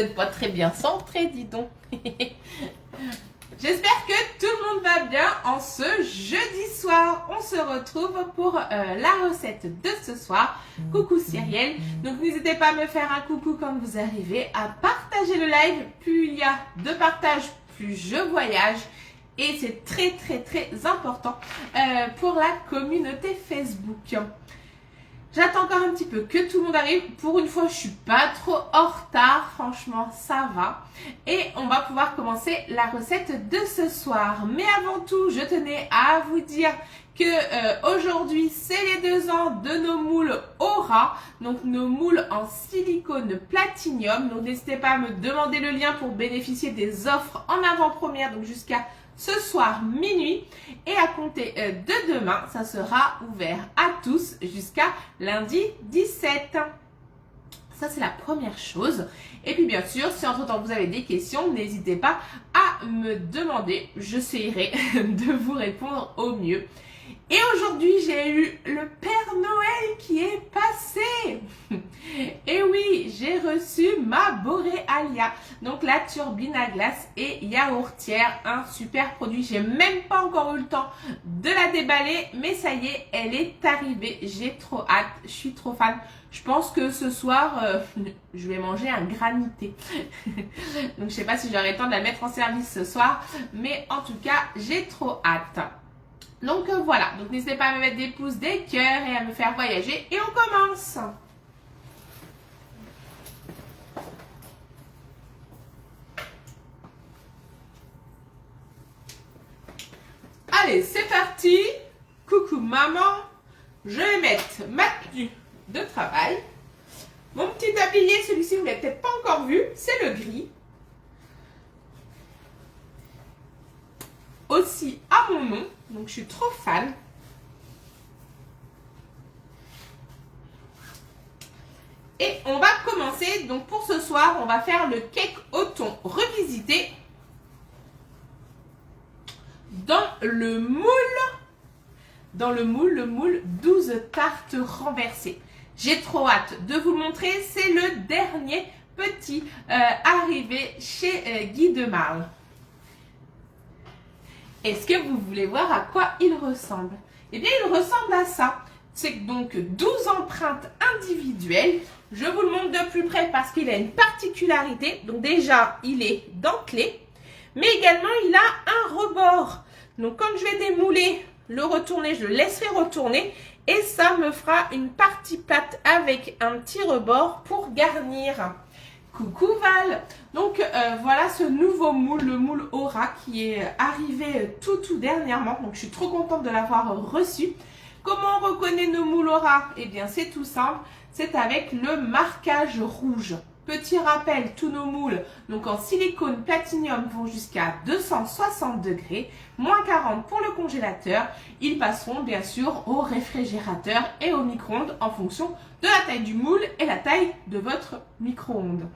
n'êtes pas très bien centré, dis donc. J'espère que tout le monde va bien en ce jeudi soir. On se retrouve pour la recette de ce soir. Coucou Cyrielle. Donc n'hésitez pas à me faire un coucou quand vous arrivez, à partager le live. Plus il y a de partage, plus je voyage. Et c'est très important pour la communauté Facebook. J'attends encore un petit peu que tout le monde arrive. Pour une fois, je suis pas trop en retard. Franchement, ça va. Et on va pouvoir commencer la recette de ce soir. Mais avant tout, je tenais à vous dire que aujourd'hui, c'est les 2 ans de nos moules Aura. Donc, nos moules en silicone platinium. Donc, n'hésitez pas à me demander le lien pour bénéficier des offres en avant-première. Donc, jusqu'à ce soir minuit, et à compter de demain, ça sera ouvert à tous jusqu'à lundi 17. Ça, c'est la première chose. Et puis, bien sûr, si entre-temps vous avez des questions, n'hésitez pas à me demander. J'essaierai de vous répondre au mieux. Et aujourd'hui, j'ai eu le Père Noël qui est passé. Et oui, j'ai reçu ma Borealia, donc la turbine à glace et yaourtière, un super produit. J'ai même pas encore eu le temps de la déballer, mais ça y est, elle est arrivée. J'ai trop hâte, je suis trop fan. Je pense que ce soir, je vais manger un granité. Donc je sais pas si j'aurai le temps de la mettre en service ce soir, mais en tout cas, j'ai trop hâte. Donc voilà, donc n'hésitez pas à me mettre des pouces, des cœurs et à me faire voyager. Et on commence. Allez, c'est parti. Coucou maman. Je vais mettre ma tenue de travail. Mon petit tablier, celui-ci vous l'avez peut-être pas encore vu, c'est le gris. Aussi à mon nom, donc je suis trop fan. Et on va commencer, donc pour ce soir, on va faire le cake au thon revisité dans le moule 12 tartes renversées. J'ai trop hâte de vous le montrer, c'est le dernier petit arrivé chez Guy de Marle. Est-ce que vous voulez voir à quoi il ressemble? Eh bien, il ressemble à ça. C'est donc 12 empreintes individuelles. Je vous le montre de plus près parce qu'il a une particularité. Donc déjà, il est dentelé, mais également, il a un rebord. Donc, quand je vais démouler, le retourner, je le laisserai retourner et ça me fera une partie plate avec un petit rebord pour garnir. Coucou Val. Donc voilà ce nouveau moule, le moule Aura qui est arrivé tout dernièrement. Donc je suis trop contente de l'avoir reçu. Comment on reconnaît nos moules Aura? Eh bien c'est tout simple, c'est avec le marquage rouge. Petit rappel, tous nos moules donc en silicone platinium vont jusqu'à 260 degrés, moins 40 pour le congélateur. Ils passeront bien sûr au réfrigérateur et au micro-ondes en fonction de la taille du moule et la taille de votre micro-ondes.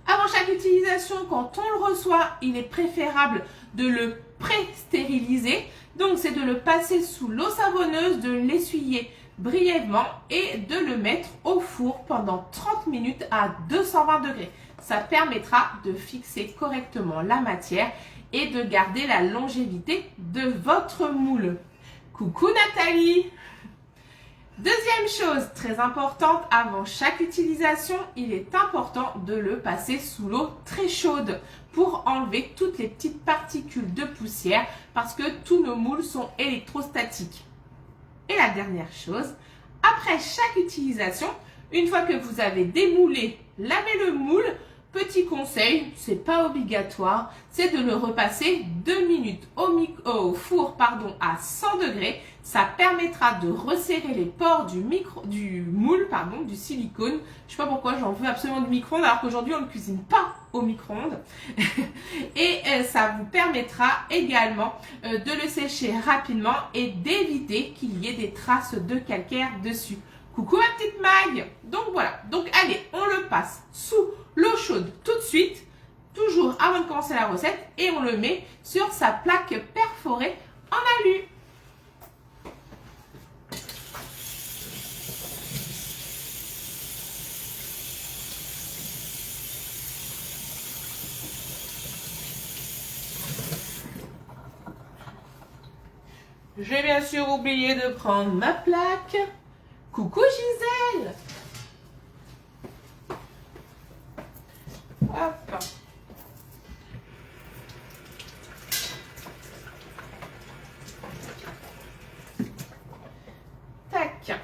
Avant chaque utilisation, quand on le reçoit, il est préférable de le pré-stériliser. Donc, c'est de le passer sous l'eau savonneuse, de l'essuyer brièvement et de le mettre au four pendant 30 minutes à 220 degrés. Ça permettra de fixer correctement la matière et de garder la longévité de votre moule. Coucou Nathalie! Deuxième chose très importante, avant chaque utilisation, il est important de le passer sous l'eau très chaude pour enlever toutes les petites particules de poussière parce que tous nos moules sont électrostatiques. Et la dernière chose, après chaque utilisation, une fois que vous avez démoulé, lavez le moule. Petit conseil, c'est pas obligatoire, c'est de le repasser 2 minutes au four à 100 degrés. Ça permettra de resserrer les pores du moule, du silicone. Je sais pas pourquoi j'en veux absolument du micro-ondes alors qu'aujourd'hui on ne cuisine pas au micro-ondes. Et ça vous permettra également de le sécher rapidement et d'éviter qu'il y ait des traces de calcaire dessus. Coucou ma petite Mag. Donc voilà, donc allez, on le passe sous l'eau chaude tout de suite, toujours avant de commencer la recette, et on le met sur sa plaque perforée en alu. J'ai bien sûr oublié de prendre ma plaque. Coucou Gisèle. Hop. Tac.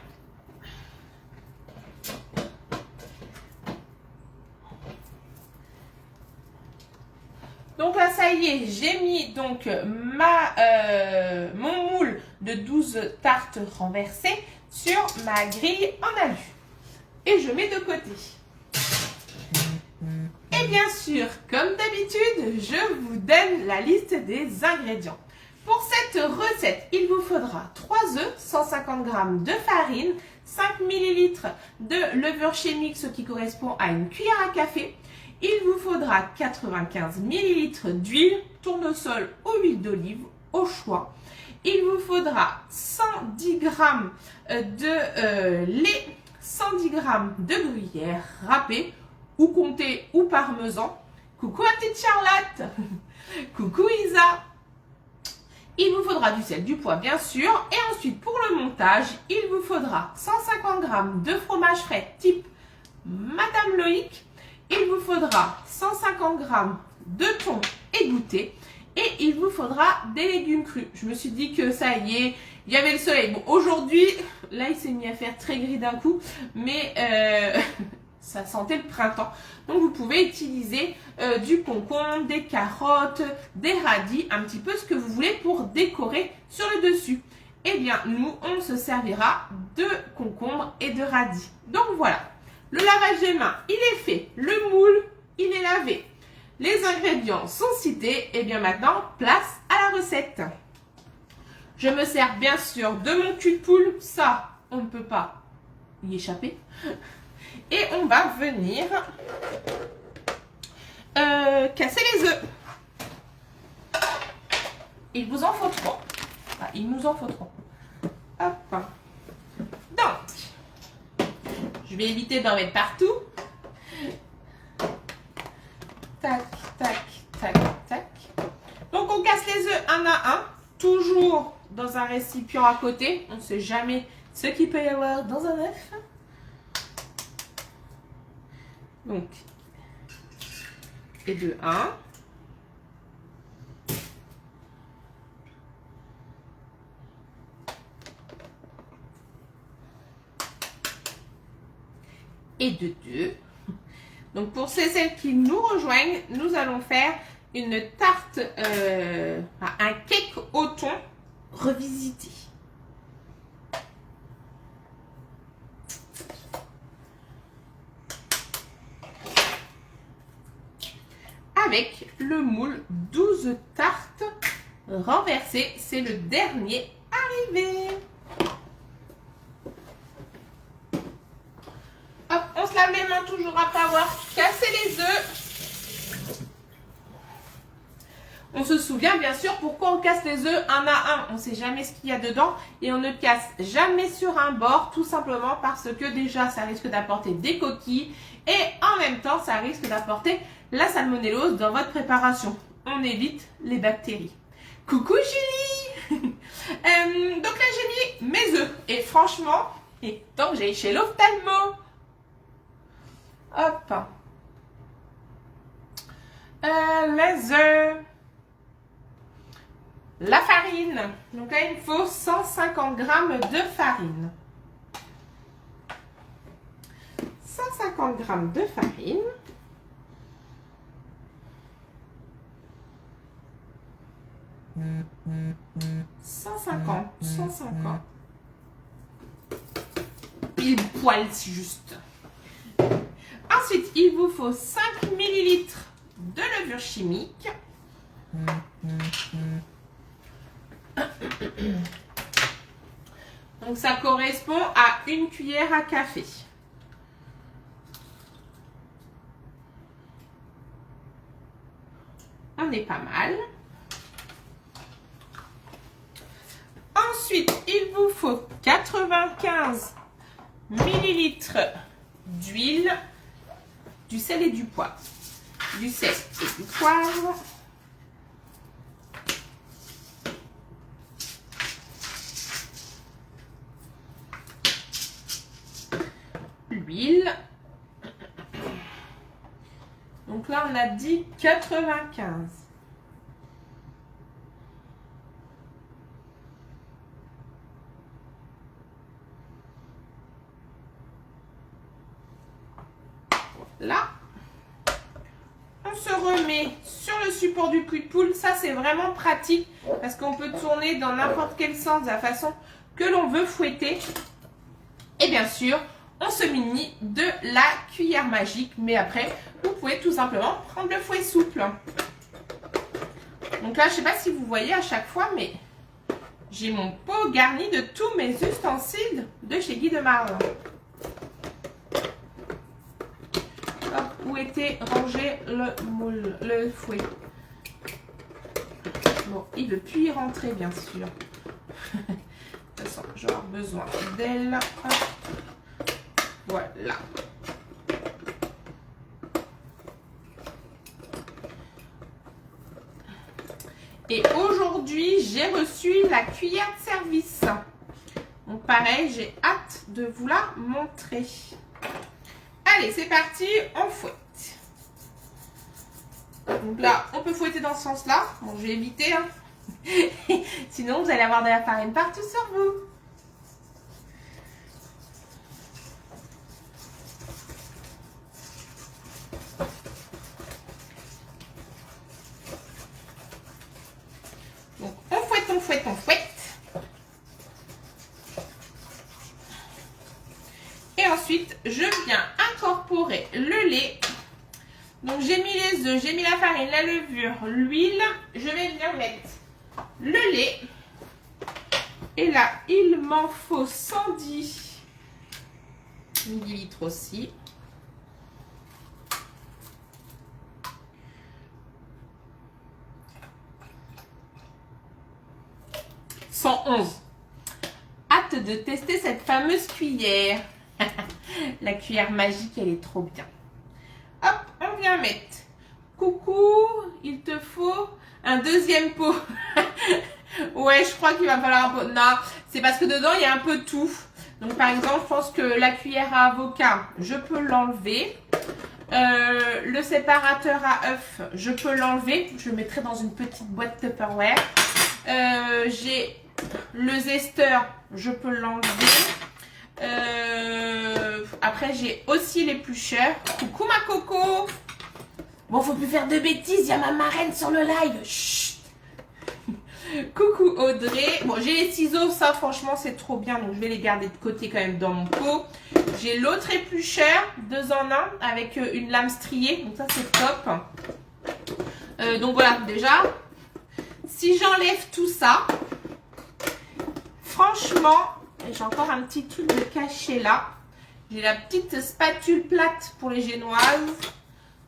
Donc là, ça y est, j'ai mis donc mon moule de 12 tartes renversées sur ma grille en alu. Et je mets de côté. Et bien sûr, comme d'habitude, je vous donne la liste des ingrédients. Pour cette recette, il vous faudra 3 œufs, 150 g de farine, 5 ml de levure chimique, ce qui correspond à une cuillère à café. Il vous faudra 95 ml d'huile, tournesol ou huile d'olive au choix. Il vous faudra 110 g de lait, 110 g de gruyère râpée ou comté ou parmesan. Coucou à petite Charlotte. Coucou Isa. Il vous faudra du sel, du poivre bien sûr. Et ensuite pour le montage, il vous faudra 150 g de fromage frais type Madame Loïc. Il vous faudra 150 g de thon égoutté et il vous faudra des légumes crus. Je me suis dit que ça y est, il y avait le soleil. Bon, aujourd'hui, là, il s'est mis à faire très gris d'un coup, mais ça sentait le printemps. Donc, vous pouvez utiliser du concombre, des carottes, des radis, un petit peu ce que vous voulez pour décorer sur le dessus. Eh bien, nous, on se servira de concombre et de radis. Donc, voilà. Le lavage des mains, il est fait. Le moule, il est lavé. Les ingrédients sont cités. Et bien maintenant, place à la recette. Je me sers bien sûr de mon cul de poule. Ça, on ne peut pas y échapper. Et on va venir casser les œufs. Il vous en faut 3. Enfin, il nous en faut 3. Hop. Donc, je vais éviter d'en mettre partout. Tac, tac, tac, tac. Donc, on casse les œufs un à un. Toujours dans un récipient à côté. On ne sait jamais ce qu'il peut y avoir dans un œuf. Donc, et de 1. Et de 2. Donc, pour celles qui nous rejoignent, nous allons faire une tarte, un cake au thon revisité. Avec le moule 12 tartes renversées. C'est le dernier arrivé. Hop, on se lave les mains toujours après avoir cassé les œufs. On se souvient bien sûr pourquoi on casse les œufs un à un. On ne sait jamais ce qu'il y a dedans et on ne casse jamais sur un bord, tout simplement parce que déjà ça risque d'apporter des coquilles et en même temps ça risque d'apporter la salmonellose dans votre préparation. On évite les bactéries. Coucou Julie. Donc là j'ai mis mes œufs et franchement, et donc j'ai chez l'ophtalmo. Hop. Les œufs. La farine. Donc là, il me faut 150 g de farine. 150 g de farine. « 150. Pile poil, c'est juste. Ensuite, il vous faut 5 ml de levure chimique. Donc, ça correspond à une cuillère à café. On est pas mal. Ensuite, il vous faut 95 ml d'huile, du sel et du poivre. Du sel et du poivre. l'huile. Donc là, on a dit 95. Là, on se remet sur le support du cul de poule. Ça, c'est vraiment pratique parce qu'on peut tourner dans n'importe quel sens de la façon que l'on veut fouetter. Et bien sûr, on se munit de la cuillère magique. Mais après, vous pouvez tout simplement prendre le fouet souple. Donc là, je ne sais pas si vous voyez à chaque fois, mais j'ai mon pot garni de tous mes ustensiles de chez Guy de Marle. Où était rangé le moule, le fouet. Bon, il ne veut plus y rentrer, bien sûr. De toute façon, j'aurai besoin d'elle. Voilà. Et aujourd'hui, j'ai reçu la cuillère de service. Donc pareil, j'ai hâte de vous la montrer. Allez, c'est parti, on fouette. Donc là, on peut fouetter dans ce sens-là. Bon, je vais éviter, hein. Sinon, vous allez avoir de la farine partout sur vous. Donc, on fouette, on fouette, on fouette. Et ensuite, je viens incorporer le lait. Donc, j'ai mis les œufs, j'ai mis la farine, la levure, l'huile. Je vais venir mettre le lait. Et là, il m'en faut 110 ml aussi. « 111. Hâte de tester cette fameuse cuillère. La cuillère magique, elle est trop bien. Hop, on vient mettre. Coucou, il te faut un deuxième pot. Ouais, je crois qu'il va falloir un pot. Non, c'est parce que dedans, il y a un peu de tout. Donc, par exemple, je pense que la cuillère à avocat, je peux l'enlever. Le séparateur à œufs, je peux l'enlever. Je le mettrai dans une petite boîte Tupperware. J'ai le zester, je peux l'enlever. Après, j'ai aussi l'éplucheur. Coucou ma coco. Bon, faut plus faire de bêtises, il y a ma marraine sur le live. Chut. Coucou Audrey. Bon, j'ai les ciseaux, ça franchement c'est trop bien, donc je vais les garder de côté quand même dans mon pot. J'ai l'autre éplucheur, 2 en 1 avec une lame striée, donc ça c'est top. Donc voilà, déjà, si j'enlève tout ça, franchement, j'ai encore un petit truc de caché là. J'ai la petite spatule plate pour les génoises.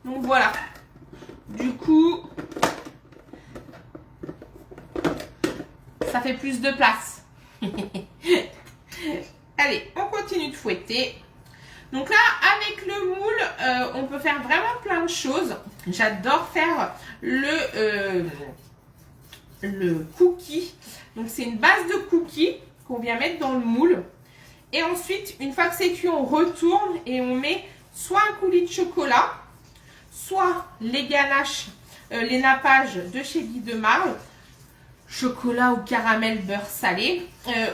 Donc voilà. Du coup, ça fait plus de place. Allez, on continue de fouetter. Donc là, avec le moule, on peut faire vraiment plein de choses. J'adore faire le cookie. Donc c'est une base de cookie qu'on vient mettre dans le moule. Et ensuite, une fois que c'est cuit, on retourne et on met soit un coulis de chocolat, soit les ganaches, les nappages de chez Guy de Marle, chocolat ou caramel beurre salé.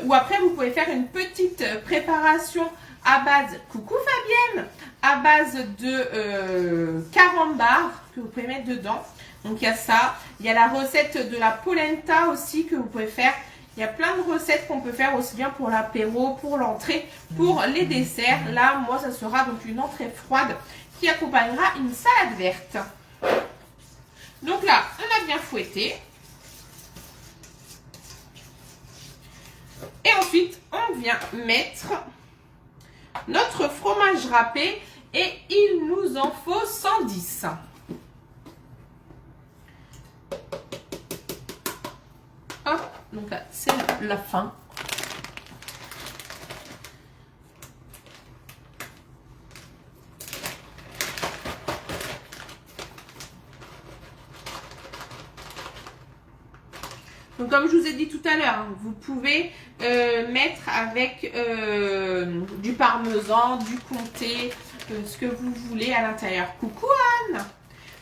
Ou après, vous pouvez faire une petite préparation à base, coucou Fabienne, à base de carambar que vous pouvez mettre dedans. Donc il y a ça, il y a la recette de la polenta aussi que vous pouvez faire. Il y a plein de recettes qu'on peut faire aussi bien pour l'apéro, pour l'entrée, pour les desserts. Là, moi, ça sera donc une entrée froide qui accompagnera une salade verte. Donc là, on a bien fouetté. Et ensuite, on vient mettre notre fromage râpé et il nous en faut 110. Hop, donc là, c'est la fin. Donc comme je vous ai dit tout à l'heure, vous pouvez mettre avec du parmesan, du comté, ce que vous voulez à l'intérieur. Coucou Anne!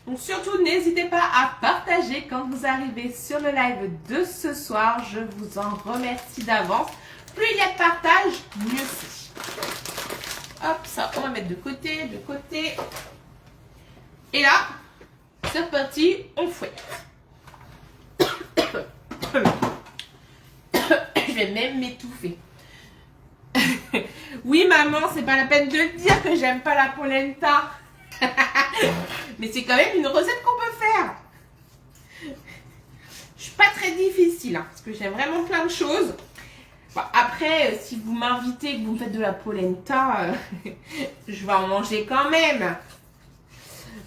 Donc surtout, n'hésitez pas à partager quand vous arrivez sur le live de ce soir. Je vous en remercie d'avance. Plus il y a de partage, mieux c'est. Hop, ça, on va mettre de côté, de côté. Et là, c'est reparti, on fouette. Je vais même m'étouffer. Oui, maman, c'est pas la peine de dire que j'aime pas la polenta. Mais c'est quand même une recette qu'on peut faire. Je suis pas très difficile, hein, parce que j'aime vraiment plein de choses. Bon, après, si vous m'invitez et que vous me faites de la polenta, je vais en manger quand même.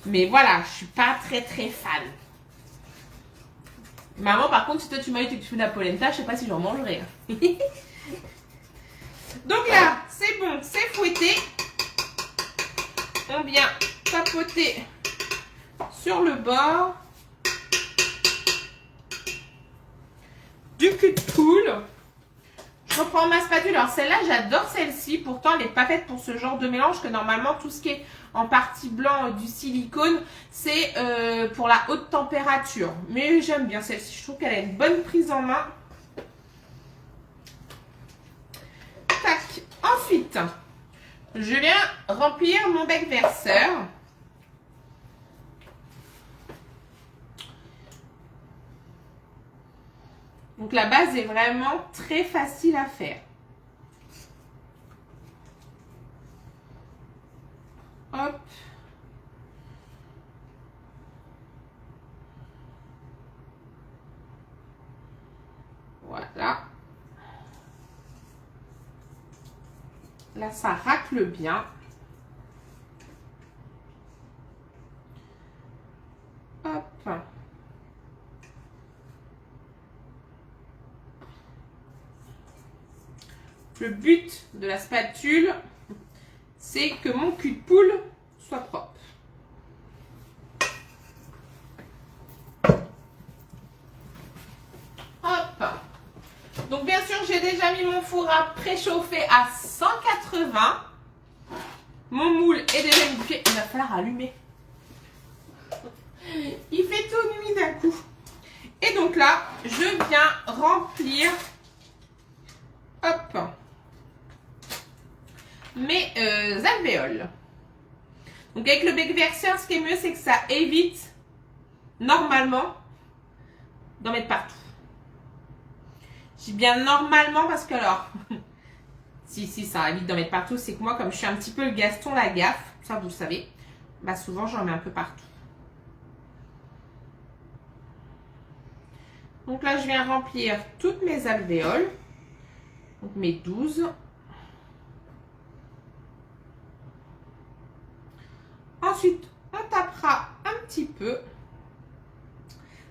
Mais voilà, je suis pas très fan. Maman, par contre, si toi tu m'invites et que tu fais de la polenta, je sais pas si j'en mangerai. Donc là, c'est bon, c'est fouetté. On vient tapoter sur le bord du cul de poule. Je reprends ma spatule. Alors celle-là, j'adore celle-ci. Pourtant, elle n'est pas faite pour ce genre de mélange, que normalement, tout ce qui est en partie blanc du silicone, c'est pour la haute température. Mais j'aime bien celle-ci. Je trouve qu'elle a une bonne prise en main. Tac. Ensuite, je viens remplir mon bec verseur. Donc la base est vraiment très facile à faire. Hop. Voilà. Là, ça racle bien. Hop. Le but de la spatule, c'est que mon cul de poule soit propre. Hop. Donc bien sûr, j'ai déjà mis mon four à préchauffer à 180. Mon moule est déjà modifié. Il va falloir allumer. Il fait tout nuit d'un coup. Et donc là, je viens remplir, hop, mes alvéoles. Donc avec le bec verseur, ce qui est mieux, c'est que ça évite normalement d'en mettre partout. Je dis bien normalement parce que alors, si ça évite d'en mettre partout, c'est que moi, comme je suis un petit peu le Gaston Lagaffe, ça vous le savez, bah souvent j'en mets un peu partout. Donc là, je viens remplir toutes mes alvéoles, donc mes 12. Ensuite, on tapera un petit peu.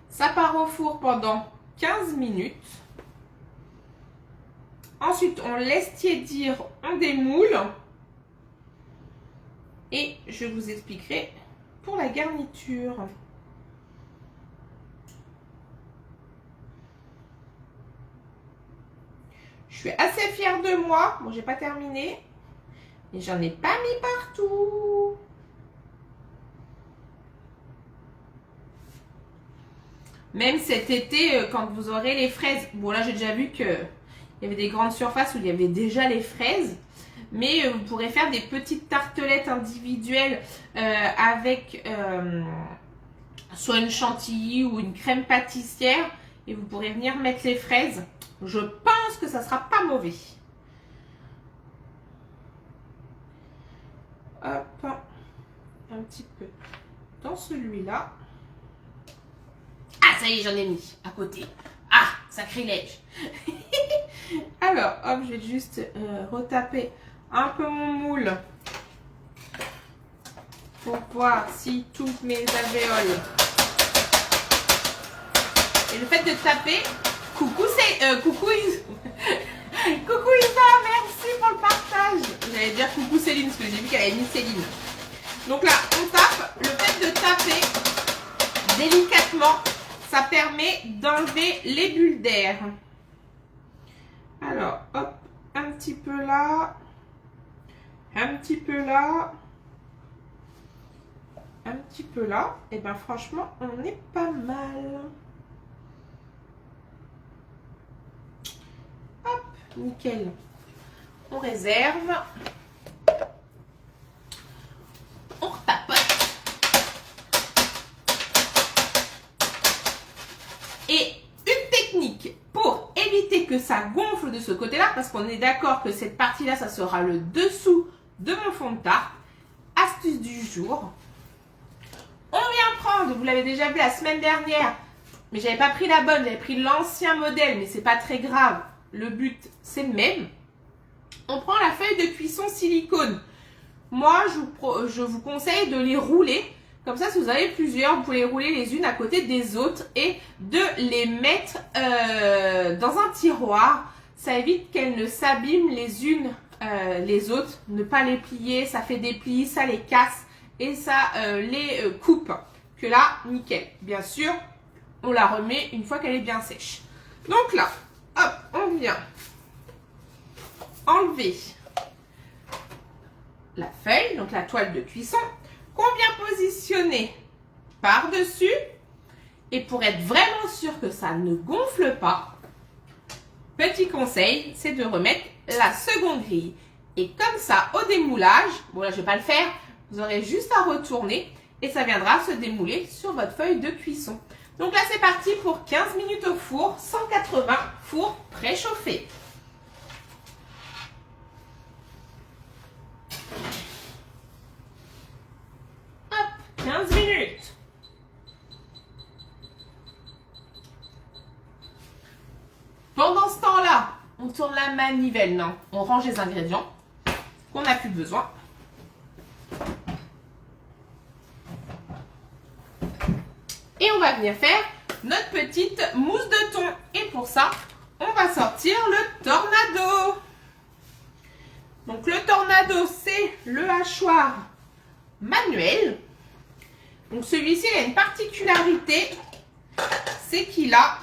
Ça part au four pendant 15 minutes. Ensuite, on laisse tiédir, on démoule. Et je vous expliquerai pour la garniture. Je suis assez fière de moi. Bon, j'ai pas terminé. Mais j'en ai pas mis partout. Même cet été, quand vous aurez les fraises. Bon, là, j'ai déjà vu qu'il y avait des grandes surfaces où il y avait déjà les fraises. Mais vous pourrez faire des petites tartelettes individuelles avec soit une chantilly ou une crème pâtissière. Et vous pourrez venir mettre les fraises. Je pense que ça sera pas mauvais. Hop. Un petit peu dans celui-là. Ah, ça y est, j'en ai mis à côté. Ah, sacrilège. Alors, hop, je vais juste retaper un peu mon moule pour voir si toutes mes alvéoles. Et le fait de taper, coucou, c'est coucou coucou Isa, merci pour le partage. J'allais dire coucou Céline parce que j'ai vu qu'elle avait mis Céline. Donc là, on tape. Le fait de taper délicatement, ça permet d'enlever les bulles d'air. Alors, hop, un petit peu là, un petit peu là, un petit peu là. Et bien franchement, on est pas mal. Hop, nickel. On réserve. On retapote. Et une technique pour éviter que ça gonfle de ce côté-là, parce qu'on est d'accord que cette partie-là, ça sera le dessous de mon fond de tarte. Astuce du jour. On vient prendre, vous l'avez déjà vu la semaine dernière, mais j'avais pas pris la bonne, j'avais pris l'ancien modèle, mais c'est pas très grave. Le but, c'est le même. On prend la feuille de cuisson silicone. Moi, je vous conseille de les rouler. Comme ça, si vous avez plusieurs, vous pouvez les rouler les unes à côté des autres et de les mettre dans un tiroir. Ça évite qu'elles ne s'abîment les unes les autres. Ne pas les plier, ça fait des plis, ça les casse et ça les coupe. Que là, nickel. Bien sûr, on la remet une fois qu'elle est bien sèche. Donc là, hop, on vient enlever la feuille, donc la toile de cuisson, qu'on vient positionner par-dessus. Et pour être vraiment sûr que ça ne gonfle pas, petit conseil, c'est de remettre la seconde grille. Et comme ça, au démoulage, bon là je ne vais pas le faire, vous aurez juste à retourner et ça viendra se démouler sur votre feuille de cuisson. Donc là c'est parti pour 15 minutes au four, 180, four préchauffé. Hop, 15 minutes. Pendant ce temps-là, on tourne la manivelle, non, on range les ingrédients qu'on n'a plus besoin. Et on va venir faire notre petite mousse de thon. Et pour ça, on va sortir le tornado. Donc le tornado, c'est le hachoir manuel. Donc celui-ci, il a une particularité, c'est qu'il a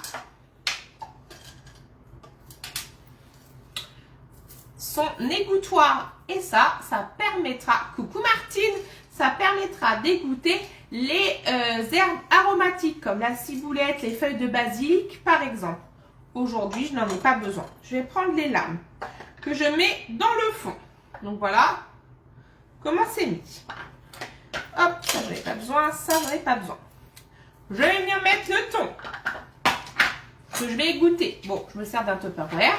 son égouttoir. Et ça permettra, coucou Martine, ça permettra d'égoutter les herbes aromatiques comme la ciboulette, les feuilles de basilic par exemple. Aujourd'hui, je n'en ai pas besoin. Je vais prendre les lames que je mets dans le fond. Donc voilà comment c'est mis. Hop, ça j'en ai pas besoin, ça j'en ai pas besoin. Je vais venir mettre le thon que je vais égoutter. Bon, je me sers d'un Tupperware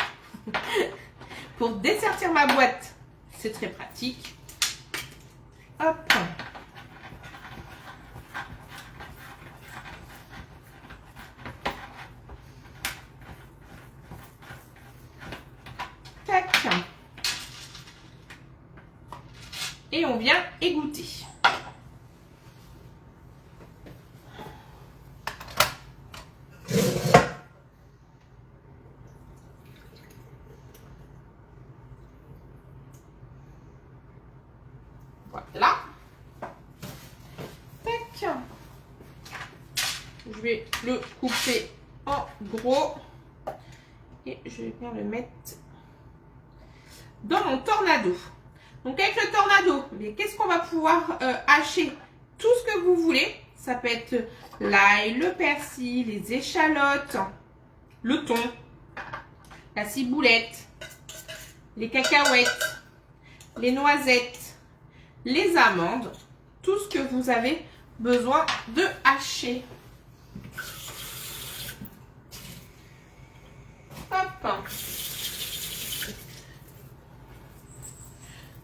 pour dessertir ma boîte. C'est très pratique. Hop. Tac. Et on vient égoutter. Voilà. Tac. Je vais le couper en gros. Et je vais bien le mettre dans mon tornado. Donc avec le tornado, qu'est-ce qu'on va pouvoir hacher? Tout ce que vous voulez. Ça peut être l'ail, le persil, les échalotes, le thon, la ciboulette, les cacahuètes, les noisettes, les amandes, tout ce que vous avez besoin de hacher. Hop.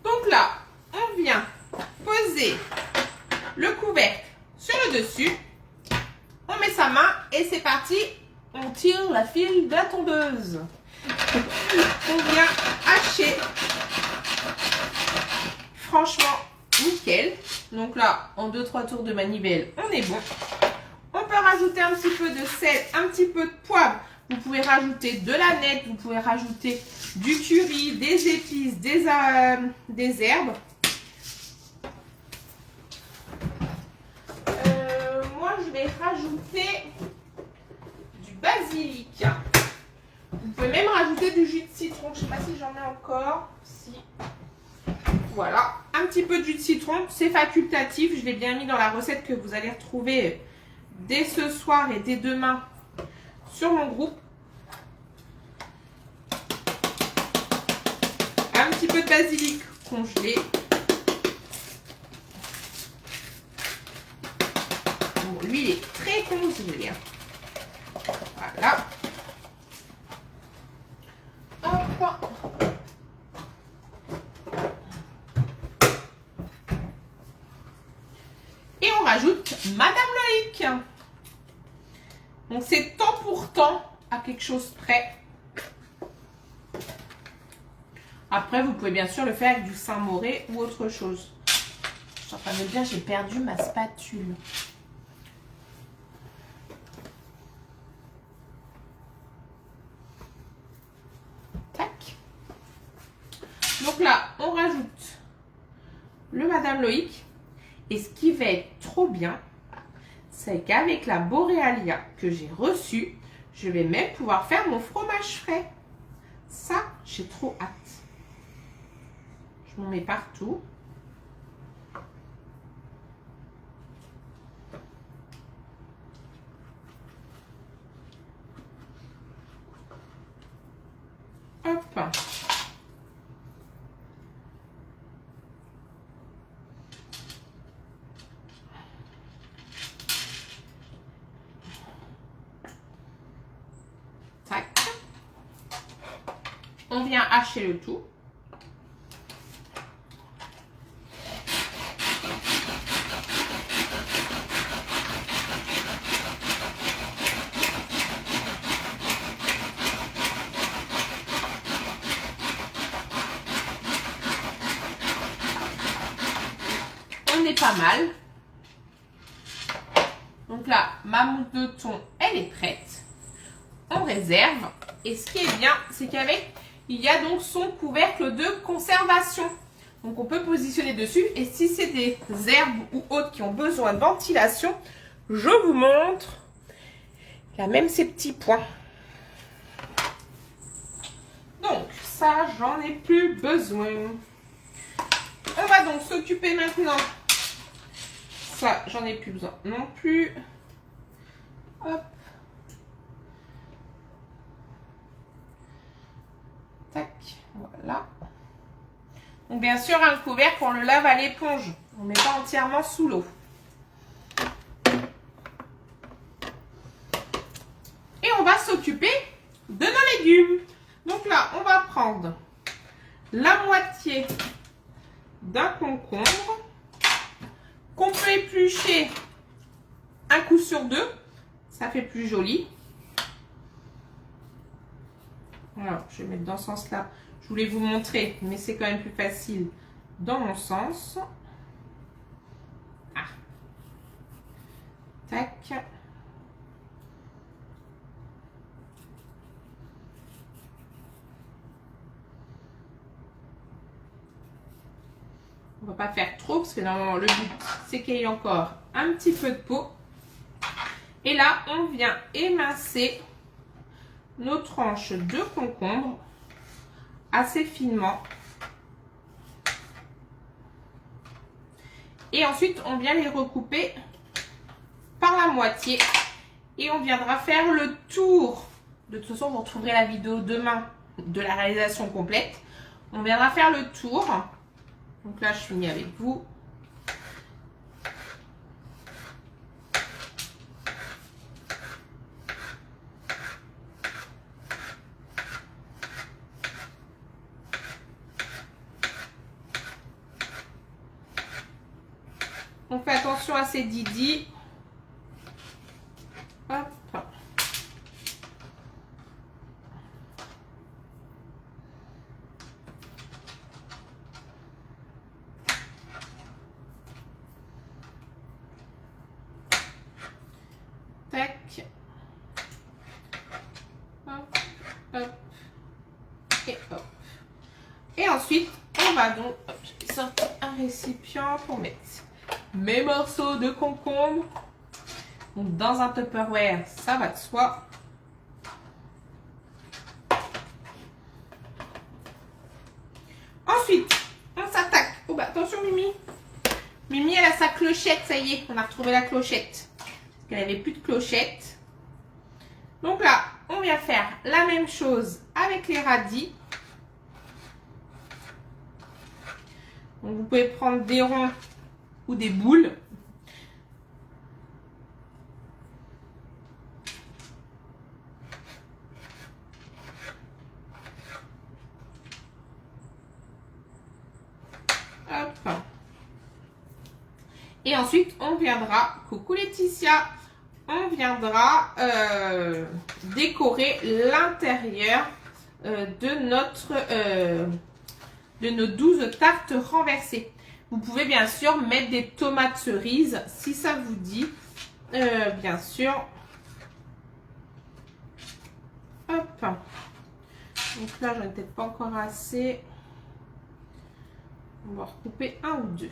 Donc là, on vient poser le couvercle sur le dessus. On met sa main et c'est parti. On tire la file de la tondeuse. On vient hacher. Franchement, nickel. Donc là, en 2-3 tours de manivelle, on est bon. On peut rajouter un petit peu de sel, un petit peu de poivre. Vous pouvez rajouter de l'aneth, vous pouvez rajouter du curry, des épices, des herbes. Moi, je vais rajouter basilic. Vous pouvez même rajouter du jus de citron. Je ne sais pas si j'en ai encore. Si. Voilà, un petit peu de jus de citron. C'est facultatif. Je l'ai bien mis dans la recette que vous allez retrouver dès ce soir et dès demain sur mon groupe. Un petit peu de basilic congelé. Bon, lui, il est très congelé. Voilà. Hop. Et on rajoute Madame Loïc. Donc c'est temps pour temps à quelque chose près. Après, vous pouvez bien sûr le faire avec du Saint-Moré ou autre chose. Je suis en train de me dire, j'ai perdu ma spatule. Tac. Donc là, on rajoute le Madame Loïc. Et ce qui va être trop bien, c'est qu'avec la Borealia que j'ai reçue, je vais même pouvoir faire mon fromage frais. Ça, j'ai trop hâte. Je m'en mets partout. Hop. Tac. On vient hacher le tout. On est pas mal. Donc là, ma mousse de thon, elle est prête. On réserve. Et ce qui est bien, c'est qu'avec, il y a donc son couvercle de conservation. Donc on peut positionner dessus. Et si c'est des herbes ou autres qui ont besoin de ventilation, je vous montre. Il y a même ces petits points. Donc ça, j'en ai plus besoin. On va donc s'occuper maintenant. Ça, j'en ai plus besoin non plus. Hop. Tac, voilà. Donc bien sûr, un couvercle, on le lave à l'éponge. On ne met pas entièrement sous l'eau. Et on va s'occuper de nos légumes. Donc là, on va prendre la moitié d'un concombre qu'on peut éplucher un coup sur deux. Ça fait plus joli. Voilà, je vais mettre dans ce sens-là. Je voulais vous montrer, mais c'est quand même plus facile dans mon sens. Ah. Tac. On va pas faire trop parce que normalement le but c'est qu'il y ait encore un petit peu de peau. Et là, on vient émincer nos tranches de concombre assez finement. Et ensuite, on vient les recouper par la moitié. Et on viendra faire le tour. De toute façon, vous retrouverez la vidéo demain de la réalisation complète. On viendra faire le tour. Donc là, je finis avec vous. On fait attention à ces didis. Hop. Tac. Hop, hop. Et hop. Et ensuite, on va donc sortir un récipient pour mettre mes morceaux de concombre. Donc, dans un Tupperware, ça va de soi. Attention Mimi. Mimi, elle a sa clochette, ça y est, on a retrouvé la clochette. Parce qu'elle n'avait plus de clochette. Donc là, on vient faire la même chose avec les radis. Donc vous pouvez prendre des ronds ou des boules. Hop. Et ensuite, on viendra, coucou Laetitia, on viendra décorer l'intérieur de nos 12 tartes renversées. Vous pouvez bien sûr mettre des tomates cerises si ça vous dit, bien sûr. Hop. Donc là, j'en ai peut-être pas encore assez. On va recouper un ou deux.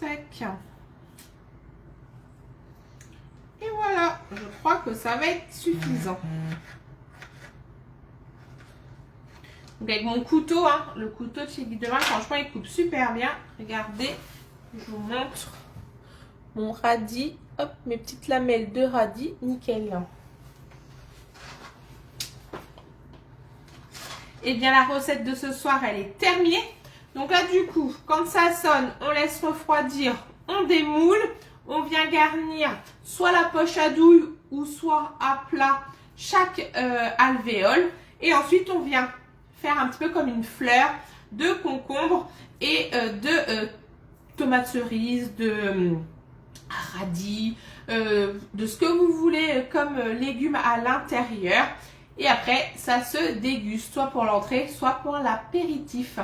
Tac. Et voilà, je crois que ça va être suffisant. Donc avec mon couteau, hein, le couteau de chez Guy Demain, franchement il coupe super bien. Regardez, je vous montre mon radis. Hop, mes petites lamelles de radis, nickel. Et bien la recette de ce soir, elle est terminée. Donc là du coup, quand ça sonne, on laisse refroidir, on démoule. On vient garnir soit la poche à douille ou soit à plat chaque alvéole. Et ensuite, on vient faire un petit peu comme une fleur de concombre et de tomates cerises, de radis, de ce que vous voulez comme légumes à l'intérieur. Et après, ça se déguste, soit pour l'entrée, soit pour l'apéritif.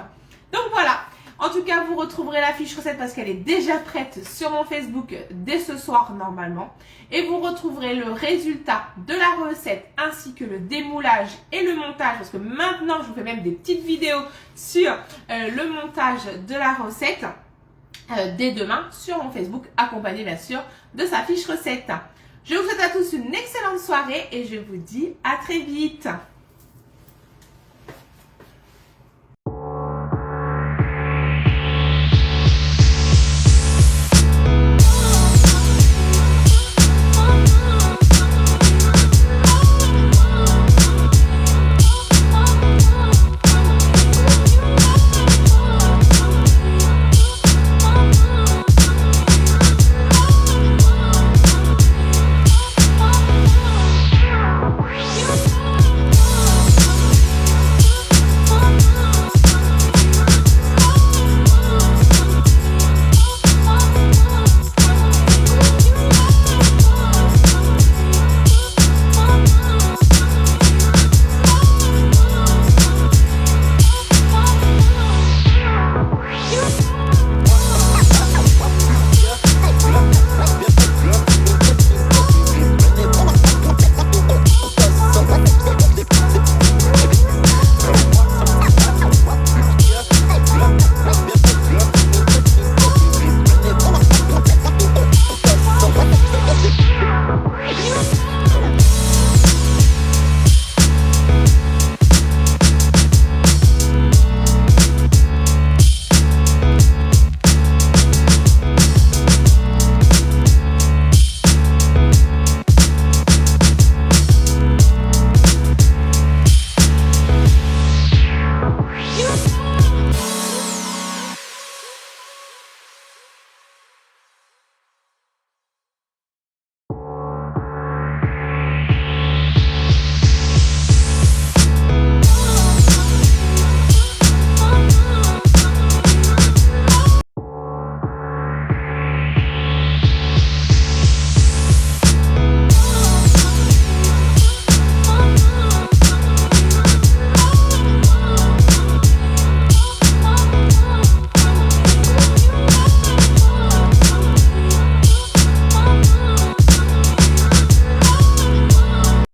Donc voilà. En tout cas, vous retrouverez la fiche recette parce qu'elle est déjà prête sur mon Facebook dès ce soir normalement. Et vous retrouverez le résultat de la recette ainsi que le démoulage et le montage. Parce que maintenant, je vous fais même des petites vidéos sur le montage de la recette dès demain sur mon Facebook, accompagné bien sûr de sa fiche recette. Je vous souhaite à tous une excellente soirée et je vous dis à très vite.